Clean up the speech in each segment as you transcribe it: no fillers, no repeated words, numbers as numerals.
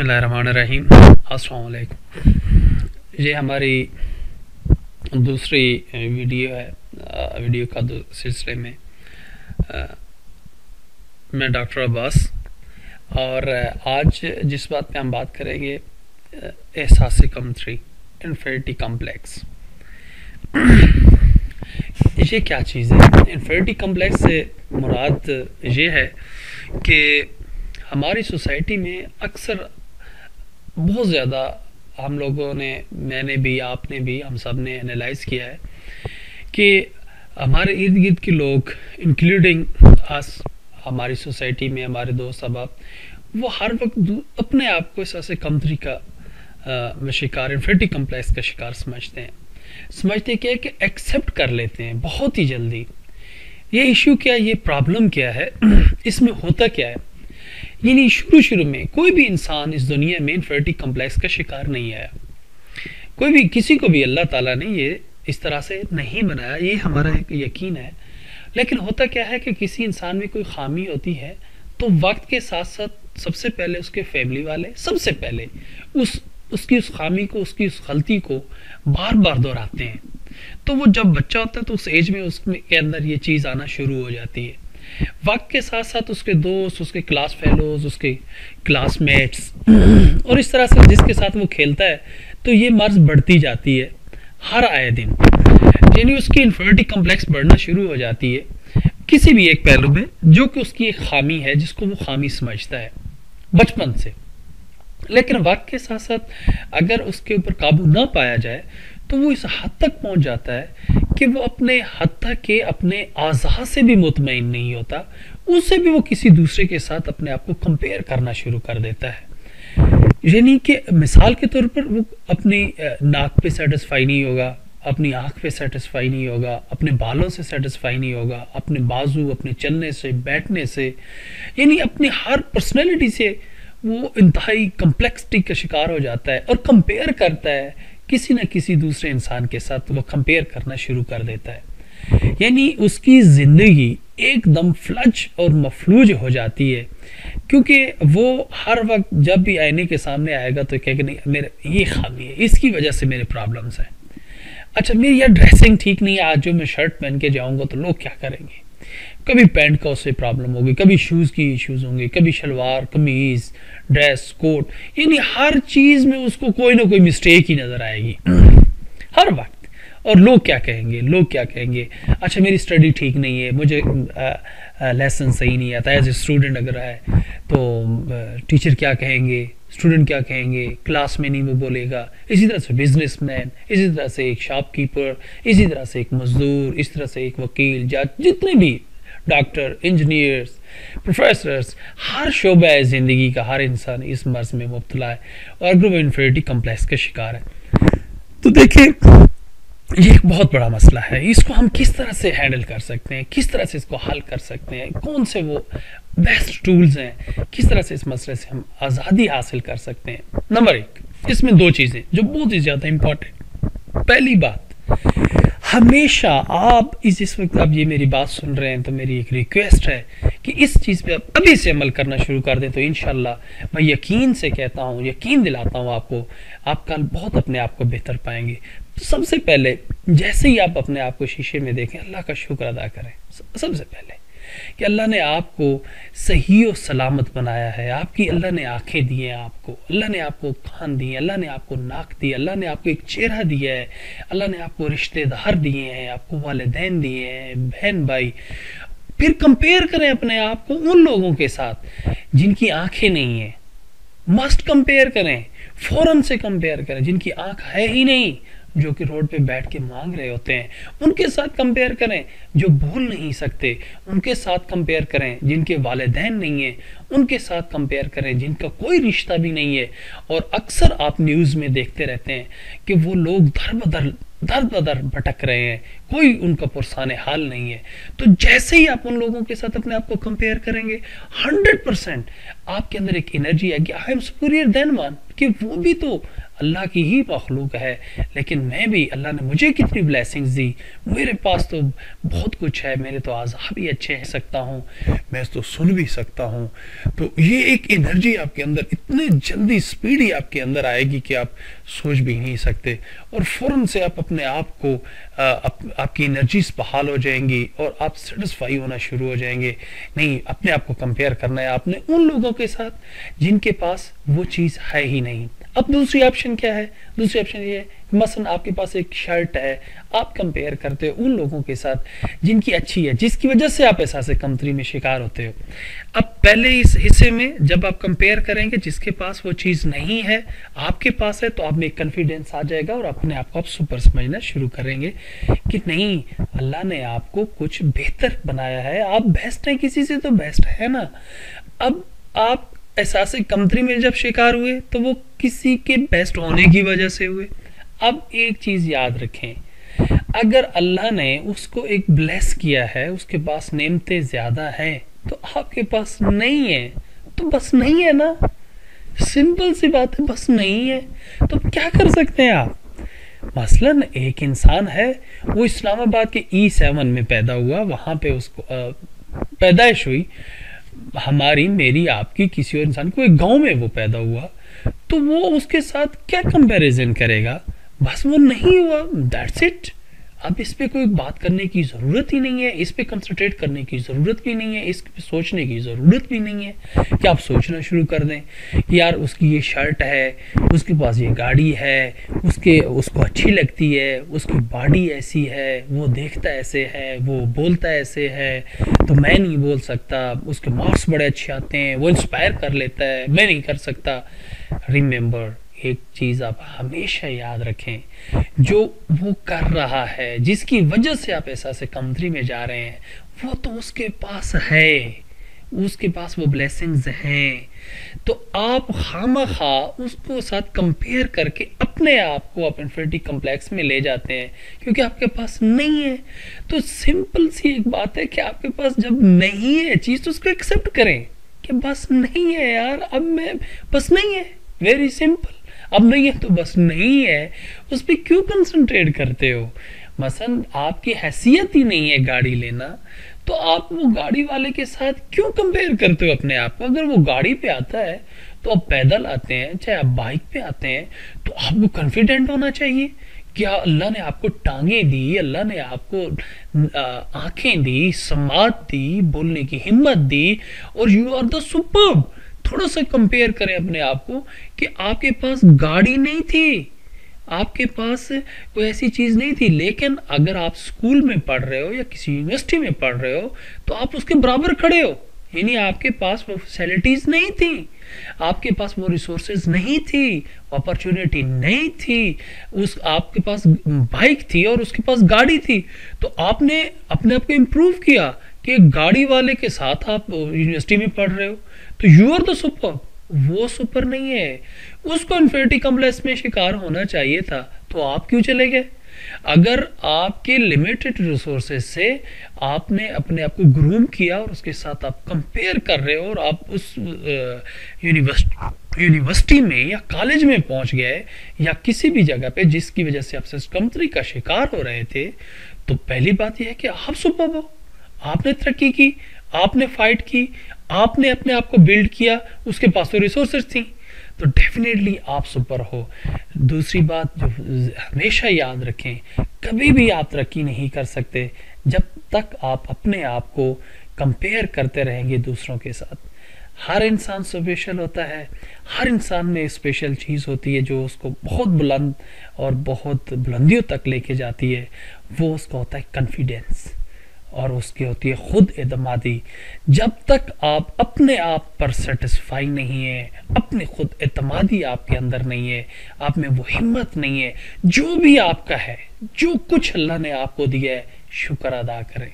बिस्मिल्लाहिर्रहमानिर्रहीम। अस्सलाम वालेकुम। ये हमारी दूसरी वीडियो है। वीडियो का सिलसिले में मैं डॉक्टर अब्बास, और आज जिस बात पे हम बात करेंगे एहसास कमतरी, इन्फिनिटी कॉम्प्लेक्स। ये क्या चीज़ है? इन्फिनिटी कॉम्प्लेक्स से मुराद ये है कि हमारी सोसाइटी में अक्सर बहुत ज़्यादा हम लोगों ने, मैंने भी, आपने भी, हम सब ने एनालाइज किया है कि हमारे इर्द गिर्द के लोग, इंक्लूडिंग अस, हमारी सोसाइटी में हमारे दोस्त अहबाब, वो हर वक्त अपने आप को इस तरह से कमतरी का शिकार, इन्फिनिटी कॉम्प्लेक्स का शिकार समझते क्या है कि एक्सेप्ट कर लेते हैं बहुत ही जल्दी। ये इशू क्या है, ये प्रॉब्लम क्या है, इसमें होता क्या है? यानी शुरू में कोई भी इंसान इस दुनिया में इन्फिनिटी कॉम्प्लेक्स का शिकार नहीं आया। कोई भी, किसी को भी अल्लाह ताला ने ये इस तरह से नहीं बनाया, ये हमारा एक यकीन है। लेकिन होता क्या है कि किसी इंसान में कोई खामी होती है तो वक्त के साथ साथ सबसे पहले उसके फैमिली वाले सबसे पहले उसकी उस खामी को, उसकी उस गलती को बार बार दोहराते हैं। तो वो जब बच्चा होता है तो उस एज में उसके के अंदर ये चीज़ आना शुरू हो जाती है। वक्त के साथ साथ उसके दोस्त, उसके क्लास फेलोज, उसके क्लासमेट्स और इस तरह से जिसके साथ वो खेलता है, तो ये मर्ज बढ़ती जाती है हर आए दिन। यानी उसकी इन्फिनिटी कॉम्प्लेक्स बढ़ना शुरू हो जाती है किसी भी एक पहलू में, जो कि उसकी एक खामी है, जिसको वो खामी समझता है बचपन से। लेकिन वक्त के साथ साथ अगर उसके ऊपर काबू ना पाया जाए तो वो इस हद तक पहुंच जाता है कि वो अपने हद तक के अपने आज़ा से भी मुतमईन नहीं होता, उससे भी वो किसी दूसरे के साथ अपने आप को कंपेयर करना शुरू कर देता है। यानी कि मिसाल के तौर पर वो अपनी नाक पे सेटिस्फाई नहीं होगा, अपनी आँख पे सेटिस्फाई नहीं होगा, अपने बालों से सेटिस्फाई नहीं होगा, अपने बाजू, अपने चलने से, बैठने से, यानी अपनी हर पर्सनैलिटी से वो इंतहाई कम्प्लेक्सिटी का शिकार हो जाता है और कंपेयर करता है किसी न किसी दूसरे इंसान के साथ। वो कंपेयर करना शुरू कर देता है। यानी उसकी ज़िंदगी एकदम फ्लज और मफलूज हो जाती है, क्योंकि वो हर वक्त जब भी आईने के सामने आएगा तो कहेगा नहीं, मेरे ये खामी है, इसकी वजह से मेरे प्रॉब्लम्स हैं। अच्छा, मेरी यार ड्रेसिंग ठीक नहीं है, आज जो मैं शर्ट पहन के जाऊंगा तो लोग क्या करेंगे? कभी पैंट का उससे प्रॉब्लम होगी, कभी शूज़ की इश्यूज़ होंगे, कभी शलवार कमीज़, ड्रेस, कोट, यानी हर चीज़ में उसको कोई ना कोई मिस्टेक ही नज़र आएगी हर वक्त। और लोग क्या कहेंगे, लोग क्या कहेंगे? अच्छा, मेरी स्टडी ठीक नहीं है, मुझे लेसन सही नहीं आता, एज ए स्टूडेंट अगर है तो टीचर क्या कहेंगे, स्टूडेंट क्या कहेंगे, क्लास में नहीं वो बोलेगा। इसी तरह से बिजनेसमैन, इसी तरह से एक शॉपकीपर, इसी तरह से एक मजदूर, इस तरह से एक वकील, जज, जितने भी डॉक्टर, इंजीनियर्स, प्रोफेसर्स, हर शोबा है ज़िंदगी का, हर इंसान इस मर्ज में मुब्तला है और अगर वो इन्फिनिटी कॉम्प्लेक्स का शिकार है। तो देखिए, ये एक बहुत बड़ा मसला है। इसको हम किस तरह से हैंडल कर सकते हैं, किस तरह से इसको हल कर सकते हैं, कौन से वो बेस्ट टूल्स हैं, किस तरह से इस मसले से हम आज़ादी हासिल कर सकते हैं? नंबर एक, इसमें दो चीज़ें जो बहुत ही ज़्यादा इम्पोर्टेंट। पहली बात, हमेशा आप इस वक्त आप ये मेरी बात सुन रहे हैं तो मेरी एक रिक्वेस्ट है कि इस चीज़ पे आप अभी से अमल करना शुरू कर दें तो इंशाल्लाह मैं यकीन से कहता हूँ, यकीन दिलाता हूँ आपको, आप कल बहुत अपने आप को बेहतर पाएंगे। तो सबसे पहले जैसे ही आप अपने आप को शीशे में देखें, अल्लाह का शुक्र अदा करें सबसे पहले कि अल्लाह ने आपको सही और सलामत बनाया है। आपकी अल्लाह ने आंखें दी हैं आपको, अल्लाह ने आपको कान दिए, अल्लाह ने आपको नाक दी, अल्लाह ने आपको एक चेहरा दिया है, अल्लाह ने आपको रिश्तेदार दिए हैं, आपको वालिदैन दिए हैं, बहन भाई। फिर कंपेयर करें अपने आप को उन लोगों के साथ जिनकी आंखें नहीं है। मस्ट कंपेयर करें, फौरन से कंपेयर करें। जिनकी आंख है ही नहीं, जो कि रोड पे बैठ के मांग रहे होते हैं, उनके साथ कंपेयर करें। जो बोल नहीं सकते, उनके साथ कंपेयर करें। जिनके वालिदैन नहीं है, उनके साथ कंपेयर करें। जिनका कोई रिश्ता भी नहीं है, और अक्सर आप न्यूज़ में देखते रहते हैं कि वो लोग दर बदर भटक रहे हैं, कोई उनका पुरसाने हाल नहीं है। तो जैसे ही आप उन लोगों के साथ अपने आप को कंपेयर करेंगे, 100% आपके अंदर एक एनर्जी आएगी, I am superior than one, कि वो भी तो अल्लाह की ही मखलूक है, लेकिन मैं भी, अल्लाह ने मुझे कितनी ब्लेसिंग्स दी, मेरे पास तो बहुत कुछ है, मेरे तो आज़ा भी अच्छे हैं सकता हूँ, मैं तो सुन भी सकता हूँ। तो ये एक एनर्जी आपके अंदर इतने जल्दी स्पीडी आपके अंदर आएगी कि आप सोच भी नहीं सकते, और फौरन से आप अपने आप को आपकी एनर्जीज बहाल हो जाएंगी और आप सेटिस्फाई होना शुरू हो जाएंगे। नहीं, अपने आप को कंपेयर करना है आपने उन लोगों के साथ जिनके पास वो चीज़ है ही नहीं। अब दूसरी ऑप्शन क्या है? दूसरी ऑप्शन ये है, मसलन आपके पास एक शर्ट है, आप कंपेयर करते हो उन लोगों के साथ जिनकी अच्छी है, जिसकी वजह से आप एहसास कमतरी में शिकार होते हो। अब पहले इस हिस्से में जब आप कंपेयर करेंगे, जिसके पास वो चीज़ नहीं है आपके पास है, तो आप में एक कॉन्फिडेंस आ जाएगा और अपने आप को आप सुपर समझना शुरू करेंगे कि नहीं, अल्लाह ने आपको कुछ बेहतर बनाया है, आप बेस्ट हैं, किसी से तो बेस्ट है ना। अब आप एहसास कमतरी में जब शिकार हुए तो वो किसी के बेस्ट होने की वजह से हुए। अब एक चीज याद रखें, अगर अल्लाह ने उसको एक ब्लेस किया है, उसके पास नेमतें ज्यादा हैं, तो आपके पास नहीं है तो बस नहीं है ना, सिंपल सी बात है, बस नहीं है तो क्या कर सकते हैं आप। मसलन एक इंसान है, वो इस्लामाबाद के E7 में पैदा हुआ, वहां पे उसको पैदाइश हुई, हमारी, मेरी, आपकी, किसी और इंसान को एक गांव में वो पैदा हुआ, तो वो उसके साथ क्या कंपैरिजन करेगा, बस वो नहीं हुआ, दैट्स इट। अब इस पे कोई बात करने की ज़रूरत ही नहीं है, इस पे कंसंट्रेट करने की ज़रूरत भी नहीं है, इस पे सोचने की ज़रूरत भी नहीं है कि आप सोचना शुरू कर दें कि यार उसकी ये शर्ट है, उसके पास ये गाड़ी है, उसको अच्छी लगती है, उसकी बॉडी ऐसी है, वो देखता ऐसे है, वो बोलता ऐसे है, तो मैं नहीं बोल सकता, उसके मार्क्स बड़े अच्छे आते हैं, वो इंस्पायर कर लेता है, मैं नहीं कर सकता। रिमेंबर, एक चीज आप हमेशा याद रखें, जो वो कर रहा है, जिसकी वजह से आप ऐसा से कमतरी में जा रहे हैं, वो तो उसके पास है, उसके पास वो ब्लेसिंग्स हैं। तो आप खामखा उसको साथ कंपेयर करके अपने आप को आप इन्फिनिटी कॉम्प्लेक्स में ले जाते हैं, क्योंकि आपके पास नहीं है। तो सिंपल सी एक बात है कि आपके पास जब नहीं है चीज, तो उसको एक्सेप्ट करें कि बस नहीं है यार, अब मैं बस नहीं है, वेरी सिंपल, अब नहीं है तो बस नहीं है, उस पर क्यों कंसंट्रेट करते हो। मसलन आपकी हैसियत ही नहीं है गाड़ी लेना, तो आप वो गाड़ी वाले के साथ क्यों कंपेयर करते हो अपने आप को। अगर वो गाड़ी पे आता है तो आप पैदल आते हैं, चाहे आप बाइक पे आते हैं, तो आपको कॉन्फिडेंट होना चाहिए। क्या अल्लाह ने आपको टांगे दी, अल्लाह ने आपको आंखें दी, समात दी, बोलने की हिम्मत दी, और यू आर द सुपर्ब। थोड़ा सा कंपेयर करें अपने आप को कि आपके पास गाड़ी नहीं थी, आपके पास कोई ऐसी चीज नहीं थी, लेकिन अगर आप स्कूल में पढ़ रहे हो या किसी यूनिवर्सिटी में पढ़ रहे हो, तो आप उसके बराबर खड़े हो। यानी आपके पास वो फैसिलिटीज नहीं थी, आपके पास वो रिसोर्सेज नहीं थी, अपॉर्चुनिटी नहीं थी, आपके पास बाइक थी और उसके पास गाड़ी थी, तो आपने अपने आप को इम्प्रूव किया कि गाड़ी वाले के साथ आप यूनिवर्सिटी में पढ़ रहे हो, तो यू आर द सुपर। वो सुपर नहीं है, उसको इन्फिनिटी कॉम्प्लेक्स में शिकार होना चाहिए था, तो आप क्यों चले गए। अगर आपके लिमिटेड रिसोर्सेज से आपने अपने आप को ग्रूम किया और उसके साथ आप कंपेयर कर रहे हो, और आप उस यूनिवर्सिटी में या कॉलेज में पहुंच गए या किसी भी जगह पे जिसकी वजह से आप कमतरी का शिकार हो रहे थे, तो पहली बात यह है कि आप सुपर हो, आपने तरक्की की, आपने फाइट की, आपने अपने आप को बिल्ड किया, उसके पास तो रिसोर्सेज थी, तो डेफिनेटली आप सुपर हो। दूसरी बात जो हमेशा याद रखें, कभी भी आप तरक्की नहीं कर सकते जब तक आप अपने आप को कंपेयर करते रहेंगे दूसरों के साथ। हर इंसान स्पेशल होता है, हर इंसान में स्पेशल चीज़ होती है जो उसको बहुत बुलंद और बहुत बुलंदियों तक लेके जाती है। वो उसका होता है कॉन्फिडेंस, और उसकी होती है खुद एतमादी। जब तक आप अपने आप पर सेटिस्फाई नहीं है, अपनी खुद एतमादी आपके अंदर नहीं है, आप में वो हिम्मत नहीं है, जो भी आपका है, जो कुछ अल्लाह ने आपको दिया है, शुक्र अदा करें।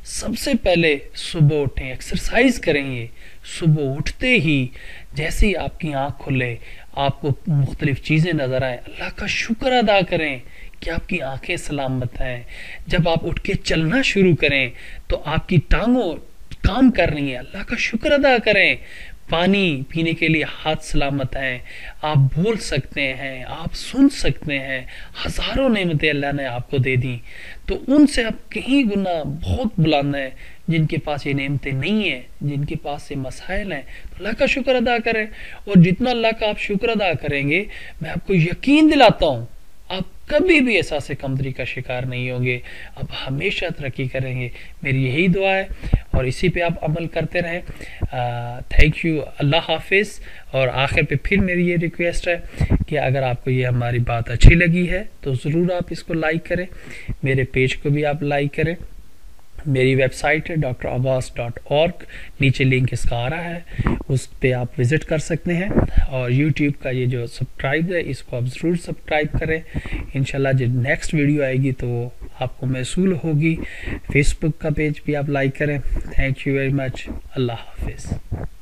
सबसे पहले सुबह उठें, एक्सरसाइज करेंगे, सुबह उठते ही जैसे ही आपकी आंख खुले, आपको मुख्तलिफ चीज़ें नज़र आए, अल्लाह का शुक्र अदा करें कि आपकी आंखें सलामत हैं। जब आप उठ के चलना शुरू करें तो आपकी टांगों काम कर रही हैं, अल्लाह का शुक्र अदा करें। पानी पीने के लिए हाथ सलामत हैं, आप बोल सकते हैं, आप सुन सकते हैं, हजारों नेमतें अल्लाह ने आपको दे दी, तो उनसे आप कहीं गुना बहुत बुलंद हैं जिनके पास ये नेमतें नहीं है, जिनके पास ये मसाइल हैं। तो अल्लाह का शुक्र अदा करें, और जितना अल्लाह का आप शुक्र अदा करेंगे, मैं आपको यकीन दिलाता हूँ आप कभी भी एहसास कमतरी का शिकार नहीं होंगे, आप हमेशा तरक्की करेंगे। मेरी यही दुआ है और इसी पे आप अमल करते रहें। थैंक यू, अल्लाह हाफिज़। और आखिर पे फिर मेरी ये रिक्वेस्ट है कि अगर आपको ये हमारी बात अच्छी लगी है तो ज़रूर आप इसको लाइक करें, मेरे पेज को भी आप लाइक करें। मेरी वेबसाइट है drabbas.org, नीचे लिंक इसका आ रहा है, उस पे आप विज़िट कर सकते हैं। और YouTube का ये जो सब्सक्राइब है इसको आप ज़रूर सब्सक्राइब करें। इंशाल्लाह जब नेक्स्ट वीडियो आएगी तो आपको महसूल होगी। फेसबुक का पेज भी आप लाइक करें। Thank you very much. अल्लाह हाफिज़।